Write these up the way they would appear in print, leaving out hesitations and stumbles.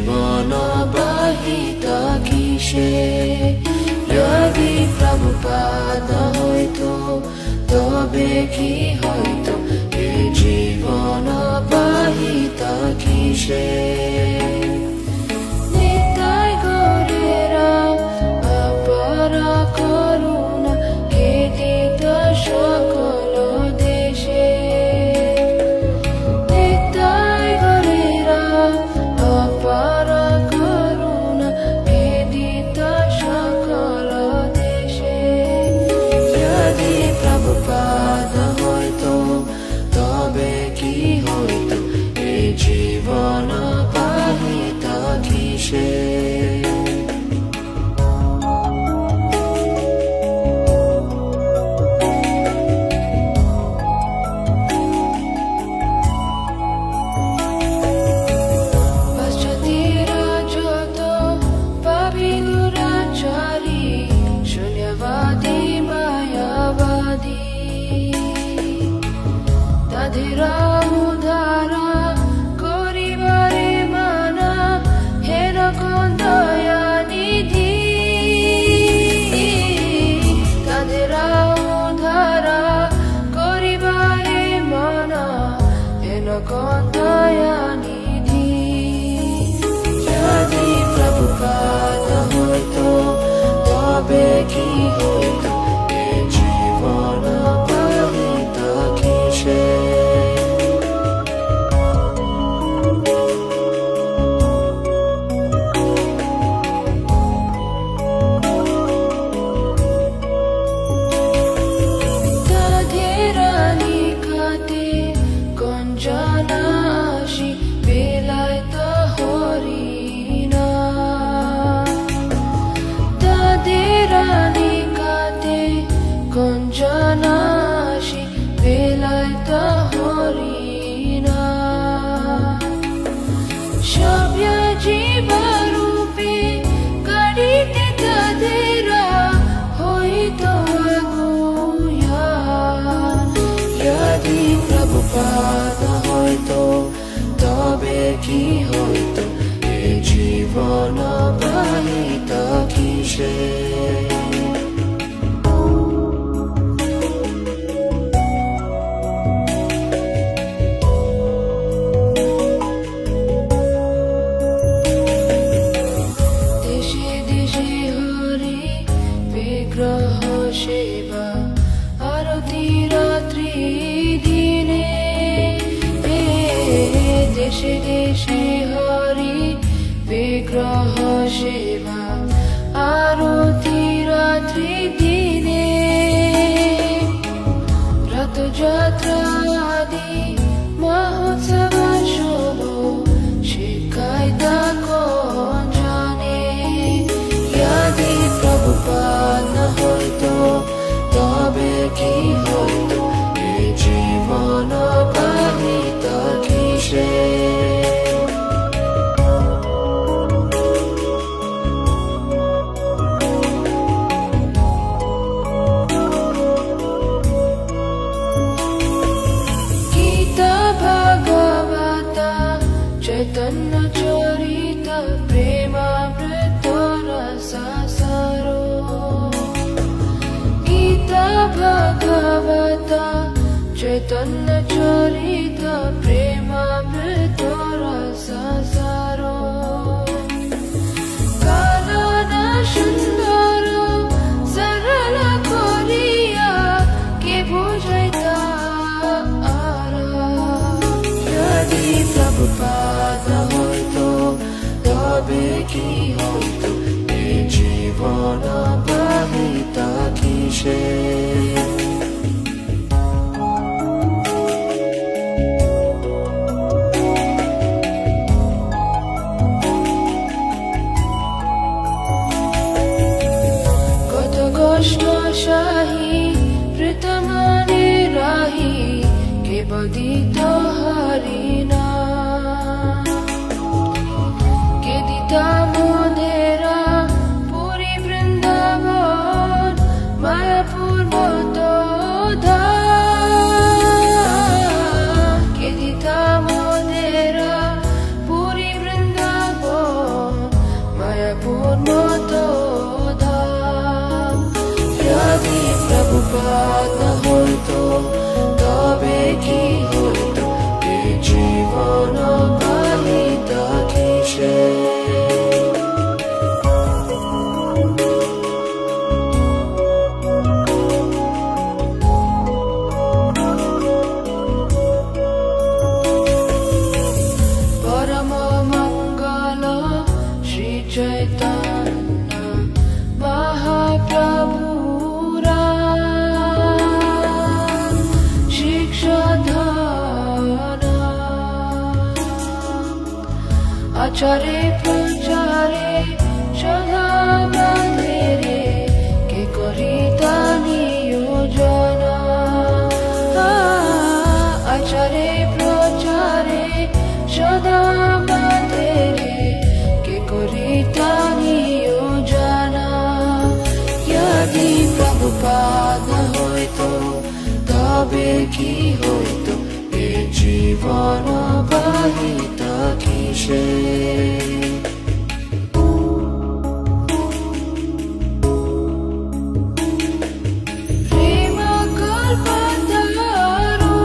জীবন বাহিত কিসে যদি প্রভুপাদ হইতো তবে কি হইতো এ জীবন বাহিত কিসে নিতাই গৌরেরা অপার করুণা খেদিত সকল দেশে নিতাই গৌরেরা অপার করুণা খেদিত সকল দেশে যদি প্রভুপাদ হইতো তবে কি হইতো এ জীবন বাহিত কিসে তাদের উদ্ধারা করিবারে মানা হেরকম দয়ানিধি তাদের উদ্ধারা করিবারে মানা হেরকম দয়ানিধি যদি প্রভুপাদ হইতো তবে কি হইতো এ জীবন বাহিত কিসে জানাসি বেলায়ত হরিণা তাদের নিকাতে কোন জানাসি বেলায়ত হরিণা সব্য জীবরূপে গাড়িতে তাদের হইত আগুয়া যদি প্রভুপাদ হইতো তবে কি হইতো এ জীবন বাহিত কিসে দেশে দেশে হরি বিগ্রহ সেবা আরতি রাত্রি দিনে দেশে দেশে হরি বিগ্রহ সেবা আরতি রাত্রি দিনে রথযাত্রা আদি মহোৎসব শুভ শিখায় তা কোন জানে যদি প্রভুপাদ হইতো তবে কি হইতো এ জীবন বাহিত কিসে গীতা ভাগবতা চৈতন্য চরিত প্রেমামৃত রসাসারো গীতা ভাগবতা চৈতন্য চরিত প্রেমামৃত রসাসারো কানন সুন্দর সরল করিয়া কে বুঝাইতা যদি প্রভুপাদ হইতো তবে কি হইতো এ জীবন বাহিত কিসে কত কষ্ট শাহী প্রীতমনে রাহি কে বদিত হরিণা কে দিতা মোদেরা পুরী বৃন্দাবন মায়াপুর মত কে দিতা মোদেরা পুরী বৃন্দাবন প্রভুপাদ না হইতো তবে কি হইতো এ জীবন পাহিত কিসে পরম মঙ্গল শ্রী চৈতন্য মহাপ্রভুরা শিক্ষাধর আচারে প্রচারে সদা বাঁধেরে কে করিতা নিয়োজন আচারে প্রচারে সদা বাঁধেরে কে করিতা নিয়োজন যদি প্রভুপাদ না হইতো তবে কি হইতো এ জীবন পাহিত কিসে প্রেম কল্পতরু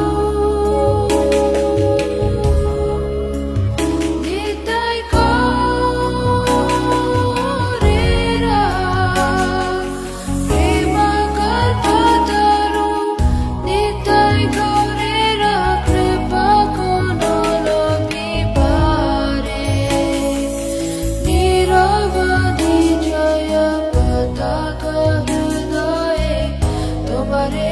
নিতাই করেরা প্রেম কল্পতরু নিতাই করেরা কৃপা কোন লোকে পারে নিরবধি জয় পতাকা হৃদয়ে তোমারে